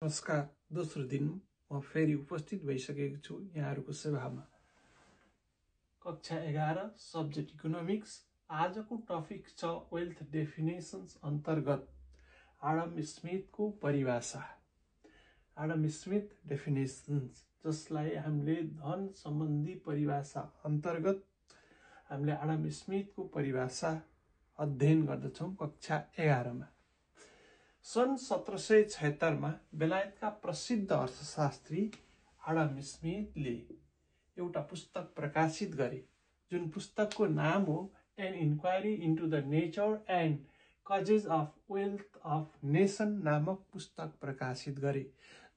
नमस्कार। दोस्रो दिन म फेरि उपस्थित भइसकेको छु यहाँहरूको सेवामा। कक्षा 11 सब्जेक्ट इकोनोमिक्स। आजको टपिक छ वेल्थ डेफिनेसन्स अन्तर्गत आडम स्मिथको परिभाषा। आडम स्मिथ डेफिनेसन्स, जसलाई हामीले धन सम्बन्धी परिभाषा अन्तर्गत हामीले आडम स्मिथको परिभाषा अध्ययन गर्दछौँ कक्षा 11 मा। सन् 1776 मा बेलायतका प्रसिद्ध अर्थशास्त्री आडम स्मिथले एउटा पुस्तक प्रकाशित गरे, जुन पुस्तकको नाम हो an inquiry into the nature and causes of wealth of nation नामक पुस्तक प्रकाशित गरे,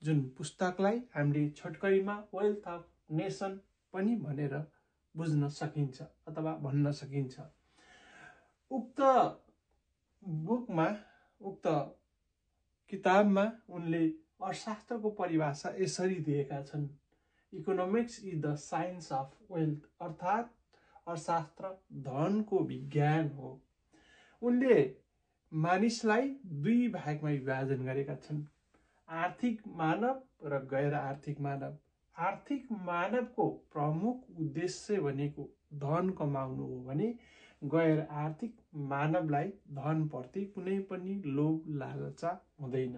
जुन पुस्तकलाई हामीले छोटकरीमा वेल्थ अफ नेसन पनि भनेर बुझ्न सकिन्छ अथवा भन्न सकिन्छ। उक्त किताबमा उनले अर्थशास्त्रको परिभाषा यसरी दिएका छन्। Economics is the science of wealth, अर्थात् अर्थशास्त्र धनको विज्ञान हो। उनले मानिसलाई दुई भागमा विभाजन गरेका छन्, आर्थिक मानव र गैर आर्थिक मानव। आर्थिक मानवको प्रमुख उद्देश्य भनेको धन कमाउनु हो भने गैर आर्थिक मानवलाई धनप्रति कुनै पनि लोभ लालसा हुँदैन।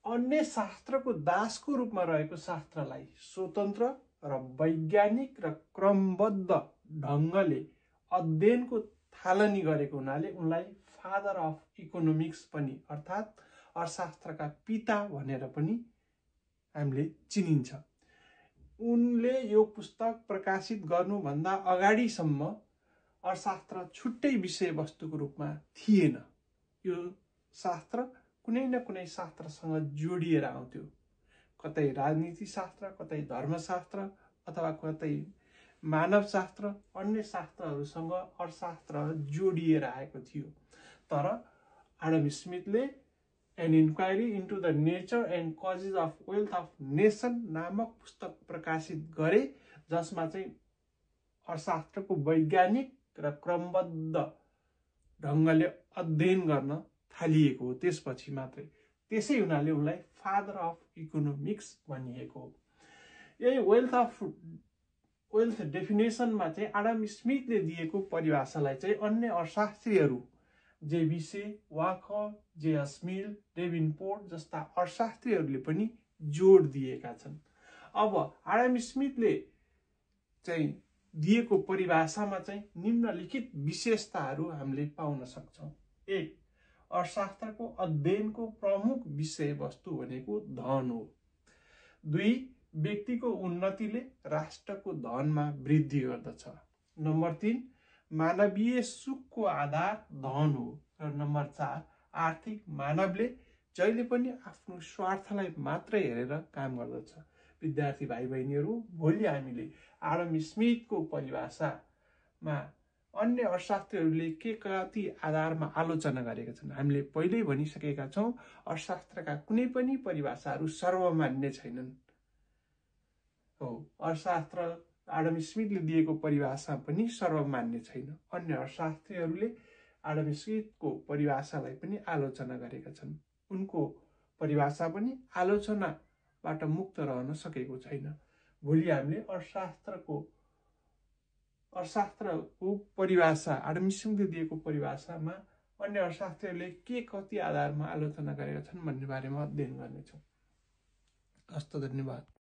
अन्य शास्त्रको दासको रूपमा रहेको शास्त्रलाई स्वतन्त्र र वैज्ञानिक र क्रमबद्ध ढङ्गले अध्ययनको थालनी गरेको हुनाले उनलाई फादर अफ इकोनोमिक्स पनि अर्थात् अर्थशास्त्रका पिता भनेर पनि हामीले चिनिन्छ। उनले यो पुस्तक प्रकाशित गर्नुभन्दा अगाडिसम्म अर्थशास्त्र छुट्टै विषयवस्तुको रूपमा थिएन। यो शास्त्र कुनै न कुनै शास्त्रसँग जोडिएर आउँथ्यो, कतै राजनीति शास्त्र, कतै धर्मशास्त्र अथवा कतै मानवशास्त्र, अन्य शास्त्रहरूसँग अर्थशास्त्र जोडिएर आएको थियो। तर आडम स्मिथले an inquiry into the nature and causes of wealth of nation नामक पुस्तक प्रकाशित गरे, जसमा चाहिँ अर्थशास्त्रको वैज्ञानिक र क्रमबद्ध ढङ्गले अध्ययन गर्न थालिएको हो त्यसपछि मात्रै। त्यसै हुनाले उनलाई फादर अफ इकोनोमिक्स भनिएको हो। यही वेल्थ डेफिनेसनमा चाहिँ आडम स्मिथले दिएको परिभाषालाई चाहिँ अन्य अर्थशास्त्रीहरू जेबिसे, वाकर, जे.एस. मिल, डेभिनपोर्ट जस्ता अर्थशास्त्रीहरूले पनि जोड दिएका छन्। अब आडम स्मिथले चाहिँ दिएको परिभाषामा चाहिँ निम्नलिखित विशेषताहरू हामीले पाउन सक्छौँ। 1. अर्थशास्त्रको अध्ययनको प्रमुख विषयवस्तु भनेको धन हो। 2. व्यक्तिको उन्नतिले राष्ट्रको धनमा वृद्धि गर्दछ। नम्बर 3. मानवीय सुखको आधार धन हो। र नम्बर 4. आर्थिक मानवले जहिले पनि आफ्नो स्वार्थलाई मात्रै हेरेर काम गर्दछ। विद्यार्थी भाइ बहिनीहरू, भोलि हामीले आडम स्मिथको परिभाषामा अन्य अर्थशास्त्रीहरूले के कति आधारमा आलोचना गरेका छन् हामीले पहिल्यै भनिसकेका छौँ। अर्थशास्त्रका कुनै पनि परिभाषाहरू सर्वमान्य छैनन्। हो, अर्थशास्त्र आडम स्मिथले दिएको परिभाषा पनि सर्वमान्य छैन। अन्य अर्थशास्त्रीहरूले आडम स्मिथको परिभाषालाई पनि आलोचना गरेका छन्। उनको परिभाषा पनि आलोचनाबाट मुक्त रहन सकेको छैन। भोलि हामीले अर्थशास्त्रको परिभाषा आडम स्मिथले दिएको परिभाषामा अन्य अर्थशास्त्रीहरूले के कति आधारमा आलोचना गरेका छन् भन्ने बारेमा अध्ययन गर्नेछौँ। हस्त, धन्यवाद।